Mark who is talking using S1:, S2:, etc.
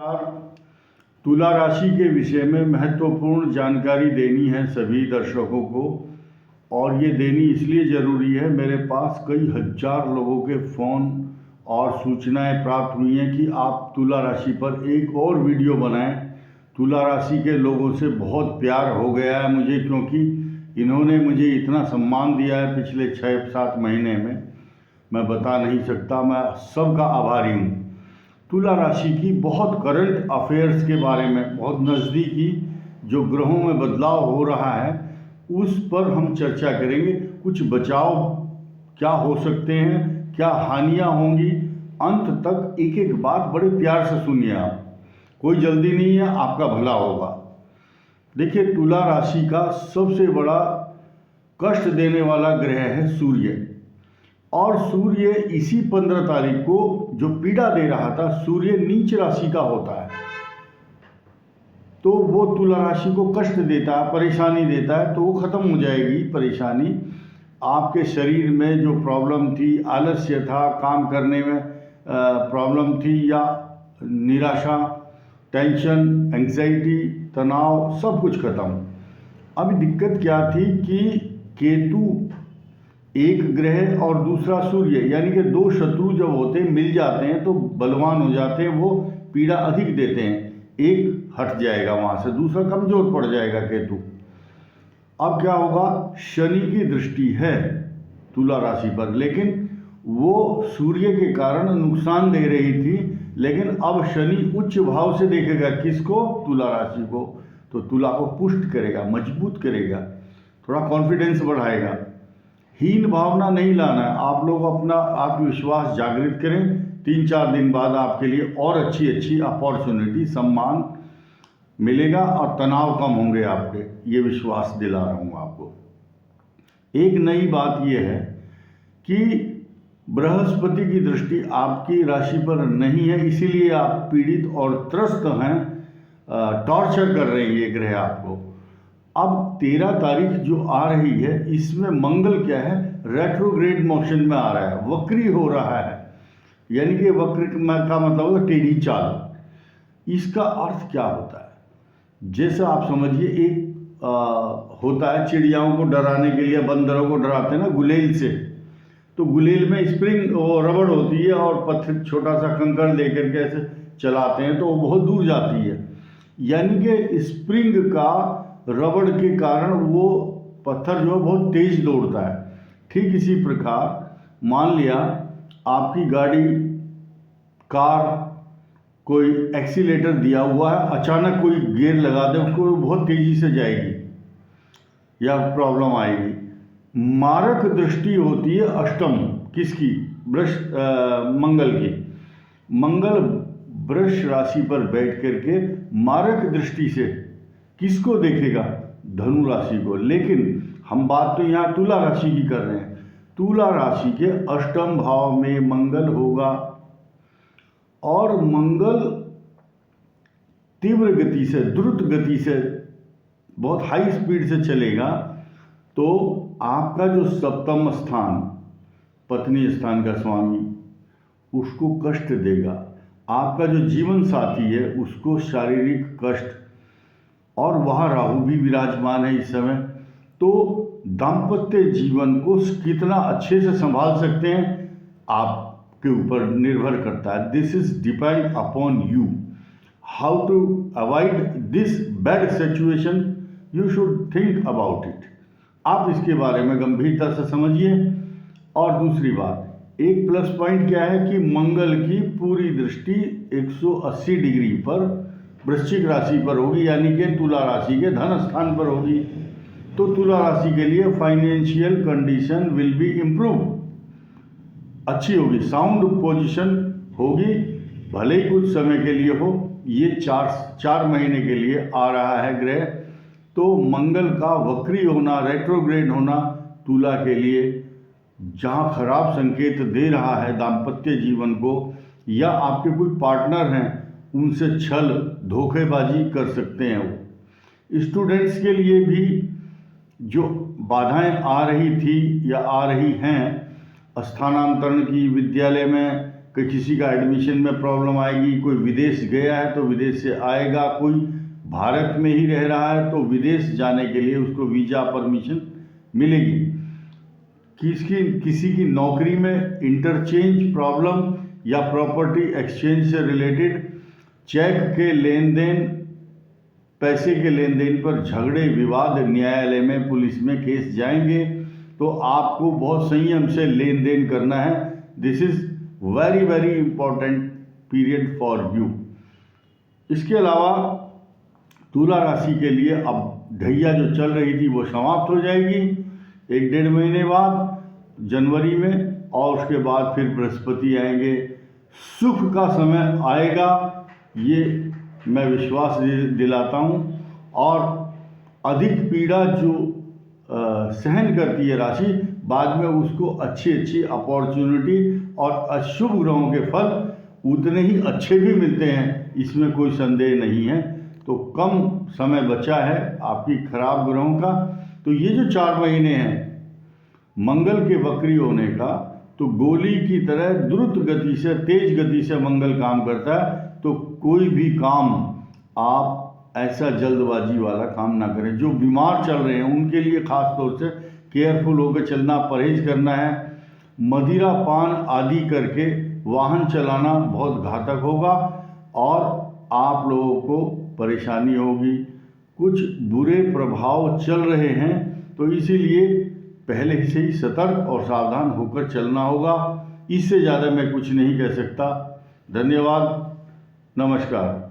S1: और तुला राशि के विषय में महत्वपूर्ण जानकारी देनी है सभी दर्शकों को, और ये देनी इसलिए ज़रूरी है, मेरे पास कई हजार लोगों के फ़ोन और सूचनाएं प्राप्त हुई हैं कि आप तुला राशि पर एक और वीडियो बनाएं। तुला राशि के लोगों से बहुत प्यार हो गया है मुझे, क्योंकि इन्होंने मुझे इतना सम्मान दिया है पिछले 6-7 महीने में, मैं बता नहीं सकता। मैं सबका आभारी हूँ। तुला राशि की बहुत करंट अफेयर्स के बारे में, बहुत नज़दीकी जो ग्रहों में बदलाव हो रहा है उस पर हम चर्चा करेंगे। कुछ बचाव क्या हो सकते हैं, क्या हानियां होंगी, अंत तक एक एक बात बड़े प्यार से सुनिए आप। कोई जल्दी नहीं है, आपका भला होगा। देखिए, तुला राशि का सबसे बड़ा कष्ट देने वाला ग्रह है सूर्य, और सूर्य इसी 15 तारीख को जो पीड़ा दे रहा था, सूर्य नीच राशि का होता है, तो वो तुला राशि को कष्ट देता है, परेशानी देता है। तो वो ख़त्म हो जाएगी परेशानी। आपके शरीर में जो प्रॉब्लम थी, आलस्य था, काम करने में प्रॉब्लम थी, या निराशा, टेंशन, एंग्जाइटी, तनाव, सब कुछ ख़त्म। अभी दिक्कत क्या थी कि केतु एक ग्रह और दूसरा सूर्य, यानी कि दो शत्रु जब होते मिल जाते हैं तो बलवान हो जाते हैं, वो पीड़ा अधिक देते हैं। एक हट जाएगा वहाँ से, दूसरा कमज़ोर पड़ जाएगा केतु। अब क्या होगा, शनि की दृष्टि है तुला राशि पर, लेकिन वो सूर्य के कारण नुकसान दे रही थी, लेकिन अब शनि उच्च भाव से देखेगा किसको, तुला राशि को, तो तुला को पुष्ट करेगा, मजबूत करेगा, थोड़ा कॉन्फिडेंस बढ़ाएगा। हीन भावना नहीं लाना है, आप लोग अपना आत्मविश्वास जागृत करें। 3-4 दिन बाद आपके लिए और अच्छी अपॉर्चुनिटी, सम्मान मिलेगा और तनाव कम होंगे आपके, ये विश्वास दिला रहा हूँ आपको। एक नई बात यह है कि बृहस्पति की दृष्टि आपकी राशि पर नहीं है, इसीलिए आप पीड़ित और त्रस्त हैं, टॉर्चर कर रहे हैं ये ग्रह आपको। अब 13 तारीख जो आ रही है, इसमें मंगल क्या है, रेट्रोग्रेड मोशन में आ रहा है, वक्री हो रहा है, यानी कि वक्र का मतलब है टेढ़ी चाल। इसका अर्थ क्या होता है, जैसा आप समझिए एक होता है, चिड़ियाओं को डराने के लिए बंदरों को डराते हैं ना गुलेल से, तो गुलेल में स्प्रिंग वो रबड़ होती है, और पत्थर छोटा सा कंकड़ लेकर के ऐसे चलाते हैं तो वो बहुत दूर जाती है, यानी कि स्प्रिंग का रबड़ के कारण वो पत्थर जो है बहुत तेज दौड़ता है। ठीक इसी प्रकार मान लिया आपकी गाड़ी, कार, कोई एक्सीलेटर दिया हुआ है, अचानक कोई गियर लगा दे उसको, बहुत तेजी से जाएगी या प्रॉब्लम आएगी। मारक दृष्टि होती है अष्टम, किसकी, मंगल की। मंगल वृष राशि पर बैठ करके मारक दृष्टि से किसको देखेगा, धनु राशि को। लेकिन हम बात तो यहाँ तुला राशि की कर रहे हैं। तुला राशि के अष्टम भाव में मंगल होगा, और मंगल तीव्र गति से, द्रुत गति से, बहुत हाई स्पीड से चलेगा, तो आपका जो सप्तम स्थान, पत्नी स्थान का स्वामी, उसको कष्ट देगा। आपका जो जीवन साथी है उसको शारीरिक कष्ट, और वहाँ राहु भी विराजमान है इस समय, तो दाम्पत्य जीवन को कितना अच्छे से संभाल सकते हैं आपके ऊपर निर्भर करता है। This is depend upon you, how to avoid this bad situation, you should think about it. आप इसके बारे में गंभीरता से समझिए। और दूसरी बात, एक प्लस पॉइंट क्या है कि मंगल की पूरी दृष्टि 180 डिग्री पर वृश्चिक राशि पर होगी, यानी कि तुला राशि के धन स्थान पर होगी। तो तुला राशि के लिए financial condition will be improve, अच्छी होगी, साउंड पोजीशन होगी, भले ही कुछ समय के लिए हो। ये 4 महीने के लिए आ रहा है ग्रह, तो मंगल का वक्री होना, रेट्रोग्रेड होना तुला के लिए जहाँ खराब संकेत दे रहा है दाम्पत्य जीवन को, या आपके कोई पार्टनर हैं उनसे छल धोखेबाजी कर सकते हैं वो। स्टूडेंट्स के लिए भी जो बाधाएं आ रही थी या आ रही हैं, स्थानांतरण की, विद्यालय में कि किसी का एडमिशन में प्रॉब्लम आएगी, कोई विदेश गया है तो विदेश से आएगा, कोई भारत में ही रह रहा है तो विदेश जाने के लिए उसको वीज़ा परमिशन मिलेगी। किसी की नौकरी में इंटरचेंज प्रॉब्लम या प्रॉपर्टी एक्सचेंज से रिलेटेड चेक के लेन देन, पैसे के लेन देन पर झगड़े विवाद न्यायालय में, पुलिस में केस जाएंगे, तो आपको बहुत संयम से लेन देन करना है। This is very very important period for you. इसके अलावा तुला राशि के लिए अब ढैया जो चल रही थी वो समाप्त हो जाएगी 1-1.5 महीने बाद जनवरी में, और उसके बाद फिर बृहस्पति आएंगे। सुख का समय आएगा, ये मैं विश्वास दिलाता हूँ। और अधिक पीड़ा जो सहन करती है राशि, बाद में उसको अच्छी अच्छी अपॉर्चुनिटी और अशुभ ग्रहों के फल उतने ही अच्छे भी मिलते हैं, इसमें कोई संदेह नहीं है। तो कम समय बचा है आपकी खराब ग्रहों का। तो ये जो 4 महीने हैं मंगल के वक्री होने का, तो गोली की तरह द्रुत गति से, तेज गति से मंगल काम करता है। तो कोई भी काम आप ऐसा जल्दबाजी वाला काम ना करें। जो बीमार चल रहे हैं उनके लिए ख़ास तौर से केयरफुल होकर चलना, परहेज करना है। मदिरा पान आदि करके वाहन चलाना बहुत घातक होगा और आप लोगों को परेशानी होगी। कुछ बुरे प्रभाव चल रहे हैं, तो इसीलिए पहले से ही सतर्क और सावधान होकर चलना होगा। इससे ज़्यादा मैं कुछ नहीं कह सकता। धन्यवाद, नमस्कार।